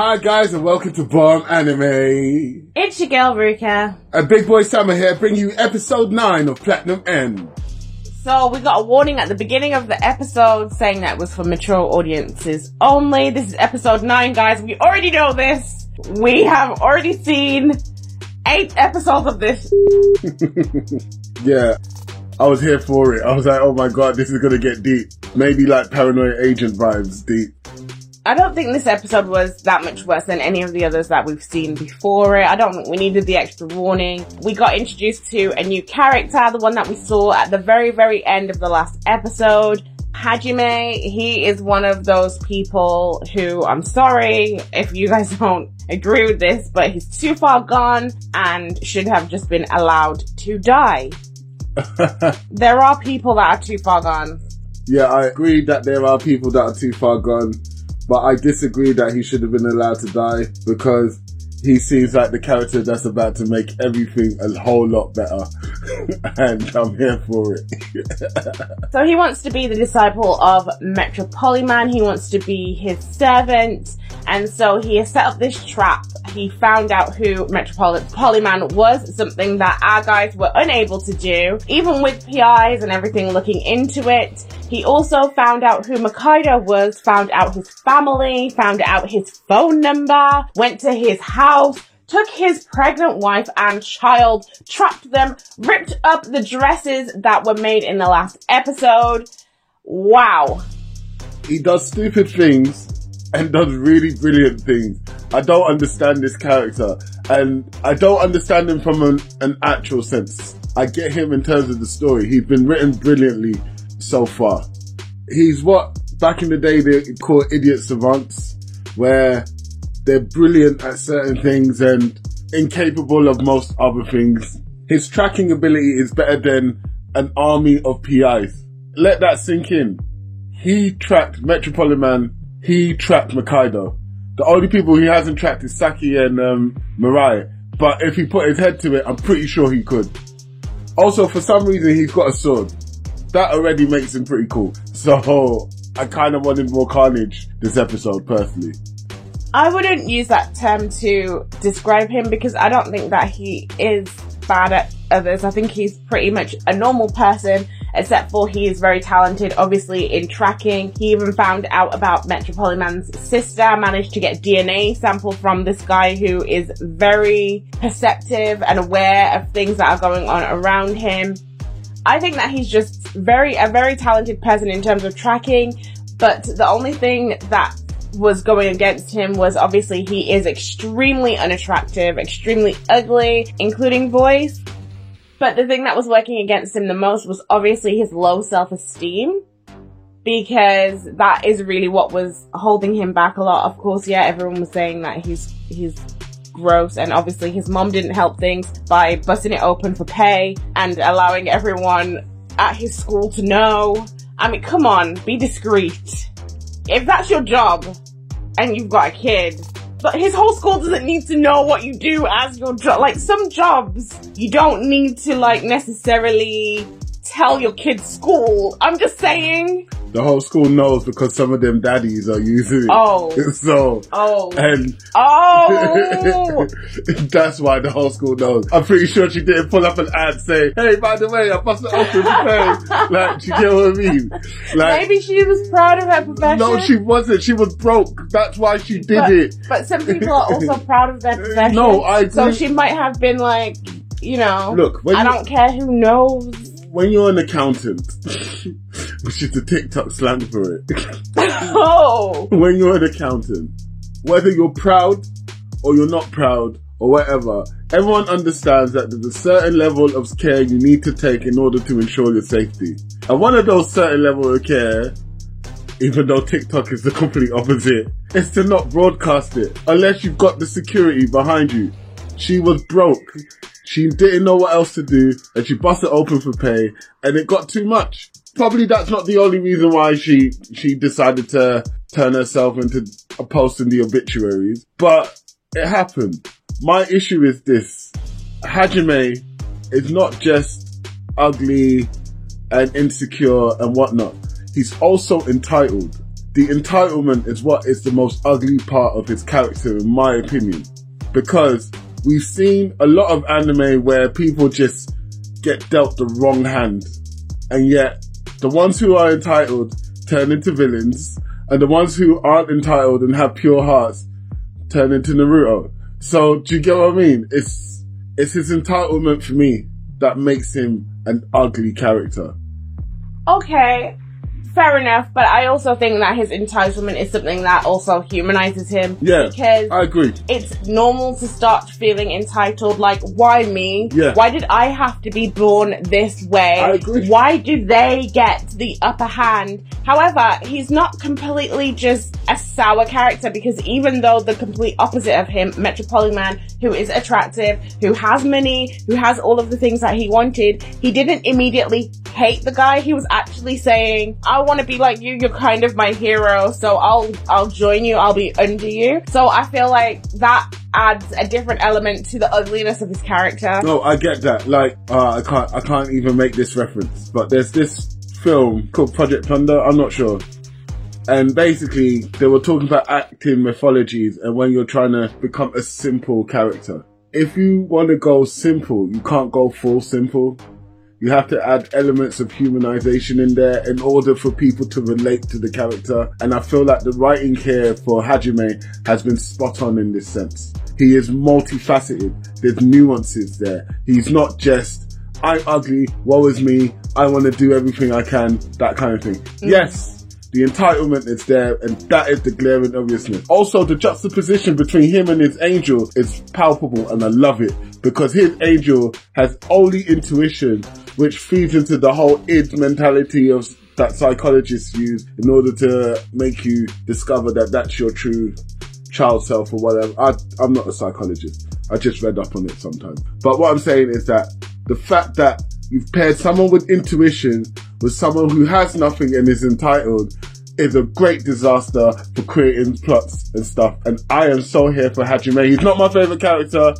Hi guys and welcome to Bomb Anime. It's your girl Ruka. And Big Boy Summer here, bringing you episode 9 of Platinum End. So we got a warning at the beginning of the episode saying that it was for mature audiences only. This is episode 9, guys. We already know this. We have already seen 8 episodes of this. Yeah, I was here for it. I was like, oh my god, this is gonna get deep. Maybe like Paranoid Agent vibes deep. I don't think this episode was that much worse than any of the others that we've seen before it. I don't think we needed the extra warning. We got introduced to a new character, the one that we saw at the very, very end of the last episode. Hajime, he is one of those people who, I'm sorry if you guys don't agree with this, but he's too far gone and should have just been allowed to die. There are people that are too far gone. Yeah, I agree that there are people that are too far gone. But I disagree that he should have been allowed to die because he seems like the character that's about to make everything a whole lot better. And I'm here for it. So he wants to be the disciple of Metropoliman. He wants to be his servant. And so he has set up this trap. He found out who Metropoliman was, something that our guys were unable to do, even with PIs and everything looking into it. He also found out who Makaido was, found out his family, found out his phone number, went to his house, took his pregnant wife and child, trapped them, ripped up the dresses that were made in the last episode. Wow. He does stupid things and does really brilliant things. I don't understand this character, and I don't understand him from an actual sense. I get him in terms of the story. He's been written brilliantly so far. He's what back in the day they called idiot savants, where they're brilliant at certain things and incapable of most other things. His tracking ability is better than an army of PIs. Let that sink in. He tracked Metropoliman. He tracked Makaido. The only people he hasn't tracked is Saki and Mirai. But if he put his head to it, I'm pretty sure he could. Also, for some reason, he's got a sword. That already makes him pretty cool. So, I kind of wanted more carnage this episode, personally. I wouldn't use that term to describe him because I don't think that he is bad at others. I think he's pretty much a normal person, except for he is very talented, obviously, in tracking. He even found out about Metropoliman's sister, managed to get DNA sample from this guy who is very perceptive and aware of things that are going on around him. I think that he's just a very talented person in terms of tracking, but the only thing that was going against him was obviously he is extremely unattractive, extremely ugly, including voice. But the thing that was working against him the most was obviously his low self-esteem, because that is really what was holding him back a lot. Of course, yeah, everyone was saying that he's gross, and obviously his mom didn't help things by busting it open for pay and allowing everyone at his school to know. I mean, come on, be discreet. If that's your job and you've got a kid, but his whole school doesn't need to know what you do as your job. Like, some jobs, you don't need to, like, necessarily tell your kid's school. I'm just saying. The whole school knows because some of them daddies are using it. Oh. So. Oh. And. Oh. That's why the whole school knows. I'm pretty sure she didn't pull up an ad saying, hey, by the way, I busted open the pay. Like, you get what I mean? Like, maybe she was proud of her profession. No, she wasn't. She was broke. That's why she did it. But some people are also proud of their profession. No, I agree. So she might have been like, you know, look, I don't care who knows. When you're an accountant, which is the TikTok slang for it. Oh! When you're an accountant, whether you're proud or you're not proud or whatever, everyone understands that there's a certain level of care you need to take in order to ensure your safety. And one of those certain level of care even though TikTok is the complete opposite, is to not broadcast it unless you've got the security behind you. She was broke. She didn't know what else to do, and she bust it open for pay, and it got too much. Probably that's not the only reason why she decided to turn herself into a post in the obituaries, but it happened. My issue is this. Hajime is not just ugly and insecure and whatnot. He's also entitled. The entitlement is what is the most ugly part of his character, in my opinion. Because we've seen a lot of anime where people just get dealt the wrong hand. And yet, the ones who are entitled turn into villains, and the ones who aren't entitled and have pure hearts turn into Naruto. So, do you get what I mean? It's his entitlement for me that makes him an ugly character. Okay, fair enough, but I also think that his entitlement is something that also humanizes him. Yeah, because I agree. It's normal to start feeling entitled, like, why me? Yeah. Why did I have to be born this way? I agree. Why do they get the upper hand? However, he's not completely just a sour character, because even though the complete opposite of him, Metropoliman, who is attractive, who has money, who has all of the things that he wanted, he didn't immediately hate the guy. He was actually saying, I want to be like you, you're kind of my hero, so I'll join you, I'll be under you. So I feel like that adds a different element to the ugliness of his character. No, I get that. Like, I can't even make this reference, but there's this film called Project Thunder, I'm not sure. And basically, they were talking about acting mythologies and when you're trying to become a simple character. If you want to go simple, you can't go full simple. You have to add elements of humanization in there in order for people to relate to the character. And I feel like the writing here for Hajime has been spot on in this sense. He is multifaceted. There's nuances there. He's not just, I'm ugly, woe is me, I want to do everything I can, that kind of thing. Mm. Yes, the entitlement is there, and that is the glaring obviousness. Also, the juxtaposition between him and his angel is palpable, and I love it, because his angel has only intuition, which feeds into the whole id mentality of that psychologists use in order to make you discover that that's your true child self or whatever. I'm not a psychologist. I just read up on it sometimes. But what I'm saying is that the fact that you've paired someone with intuition with someone who has nothing and is entitled is a great disaster for creating plots and stuff. And I am so here for Hajime. He's not my favourite character,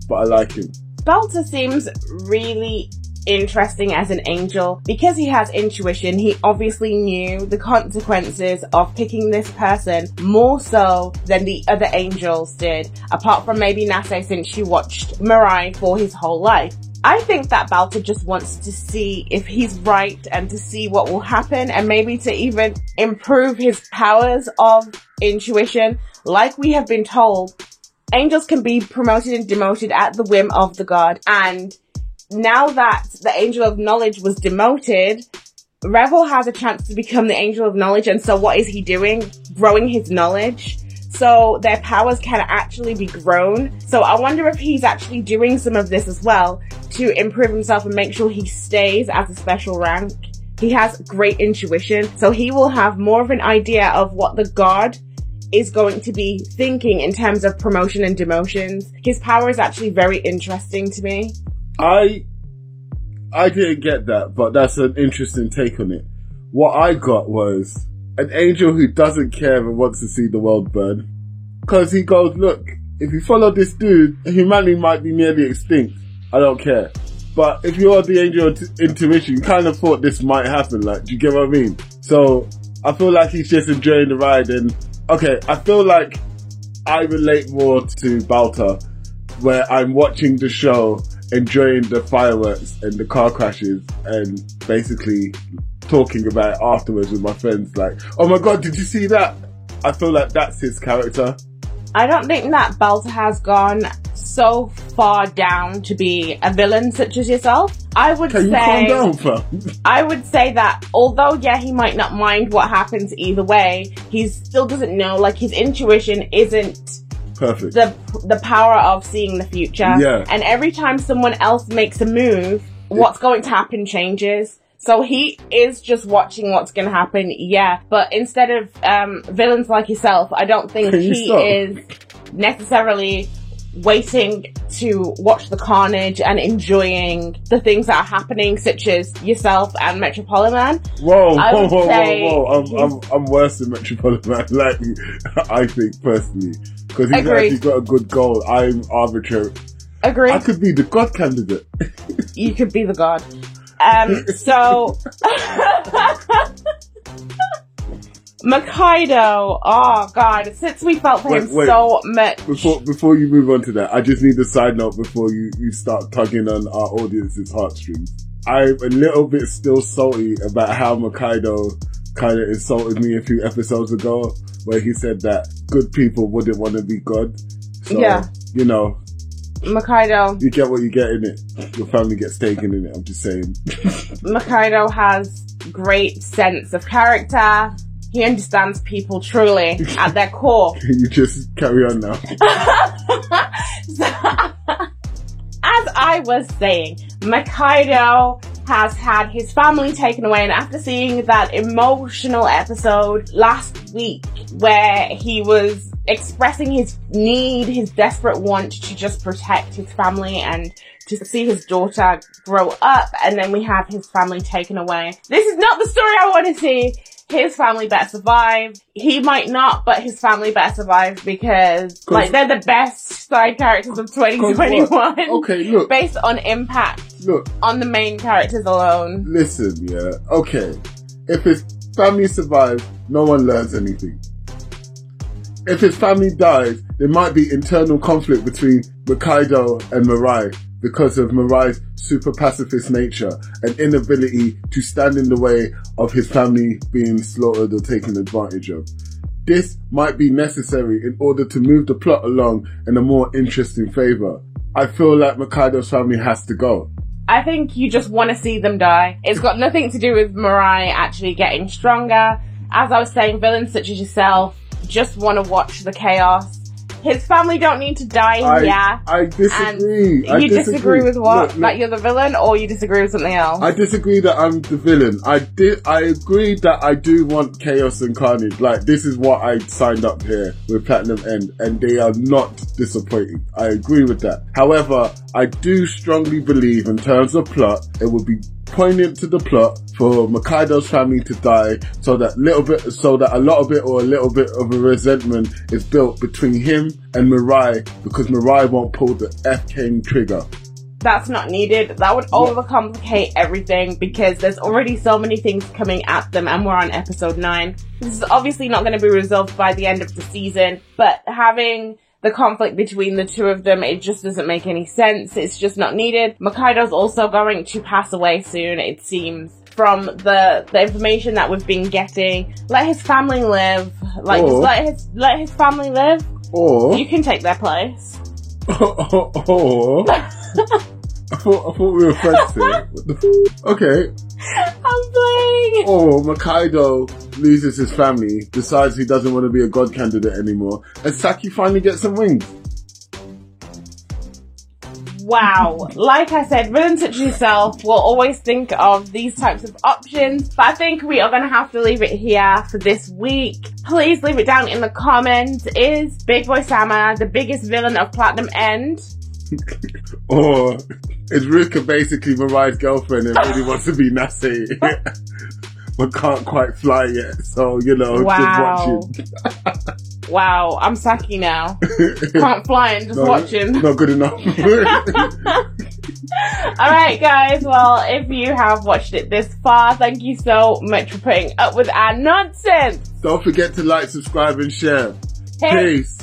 but I like him. Balta seems really interesting as an angel. Because he has intuition, he obviously knew the consequences of picking this person more so than the other angels did, apart from maybe Nase, since she watched Mirai for his whole life. I think that Balta just wants to see if he's right and to see what will happen, and maybe to even improve his powers of intuition. Like we have been told, angels can be promoted and demoted at the whim of the god, and now that the Angel of Knowledge was demoted, Revel has a chance to become the Angel of Knowledge, and so what is he doing? Growing his knowledge. So their powers can actually be grown. So I wonder if he's actually doing some of this as well to improve himself and make sure he stays as a special rank. He has great intuition, so he will have more of an idea of what the god is going to be thinking in terms of promotion and demotions. His power is actually very interesting to me. I didn't get that, but that's an interesting take on it. What I got was an angel who doesn't care and wants to see the world burn. Because he goes, look, if you follow this dude, humanity might be nearly extinct. I don't care. But if you're the angel of intuition, you kind of thought this might happen. Like, do you get what I mean? So I feel like he's just enjoying the ride. And okay, I feel like I relate more to Balta, where I'm watching the show, enjoying the fireworks and the car crashes, and basically talking about it afterwards with my friends, like, oh my god, did you see that? I feel like that's his character. I don't think that Balta has gone so far down to be a villain such as yourself. I would Can you calm down, fam? I would say that although, yeah, he might not mind what happens either way, he still doesn't know, like, his intuition isn't perfect. The power of seeing the future. Yeah. And every time someone else makes a move, what's going to happen changes. So he is just watching what's going to happen, yeah. But instead of villains like yourself, I don't think he is necessarily waiting to watch the carnage and enjoying the things that are happening, such as yourself and Metropolitan. Whoa. I'm worse than Metropolitan, like, I think, personally. Because he's actually got a good goal. I'm arbitrary. Agreed. I could be the god candidate. You could be the god. So... Makaido, oh god, since we felt for him so much. Before you move on to that, I just need a side note before you start tugging on our audience's heartstrings. I'm a little bit still salty about how Makaido kind of insulted me a few episodes ago, where he said that good people wouldn't want to be God. So, yeah. You know. Makaido. You get what you get in it. Your family gets taken in it, I'm just saying. Makaido has great sense of character. He understands people truly at their core. Can you just carry on now? So, as I was saying, Makaido has had his family taken away, and after seeing that emotional episode last week where he was expressing his need, his desperate want to just protect his family and to see his daughter grow up, and then we have his family taken away. This is not the story I want to see. His family better survive. He might not, but his family better survive because, like, they're the best side characters of 2021. Okay, look. Based on impact. Look. On the main characters alone. Listen, yeah. Okay. If his family survives, no one learns anything. If his family dies, there might be internal conflict between Makaido and Mirai because of Mirai's super pacifist nature and inability to stand in the way of his family being slaughtered or taken advantage of. This might be necessary in order to move the plot along in a more interesting favour. I feel like Makaido's family has to go. I think you just want to see them die. It's got nothing to do with Mirai actually getting stronger. As I was saying, villains such as yourself just want to watch the chaos. His family don't need to die, I disagree. And you disagree with what? Look, that you're the villain, or you disagree with something else? I disagree that I'm the villain. I agree that I do want chaos and carnage. Like, this is what I signed up here with Platinum End, and they are not disappointing. I agree with that. However, I do strongly believe in terms of plot, it would be poignant to the plot for Makaido's family to die so that a little bit of a resentment is built between him and Mirai because Mirai won't pull the F-King trigger. That's not needed. That would overcomplicate everything because there's already so many things coming at them and we're on episode 9. This is obviously not going to be resolved by the end of the season, but having the conflict between the two of them, it just doesn't make any sense. It's just not needed. Makaido's also going to pass away soon, it seems, from the information that we've been getting. Let his family live. Like, just let his family live. Or you can take their place. Or I thought we were friends here. Okay. I'm playing. Or Makaido loses his family, decides he doesn't want to be a god candidate anymore, and Saki finally gets some wings. Wow. Like I said, villains such as yourself will always think of these types of options, but I think we are going to have to leave it here for this week. Please leave it down in the comments. Is Big Boy Sama the biggest villain of Platinum End? Or is Ruka basically Mirai's girlfriend and really wants to be Nase but can't quite fly yet, so, you know, just watching. Wow, I'm Saki now. Can't fly and just watching. Not good enough. Alright guys, well, if you have watched it this far, thank you so much for putting up with our nonsense. Don't forget to like, subscribe and share. Hey. Peace.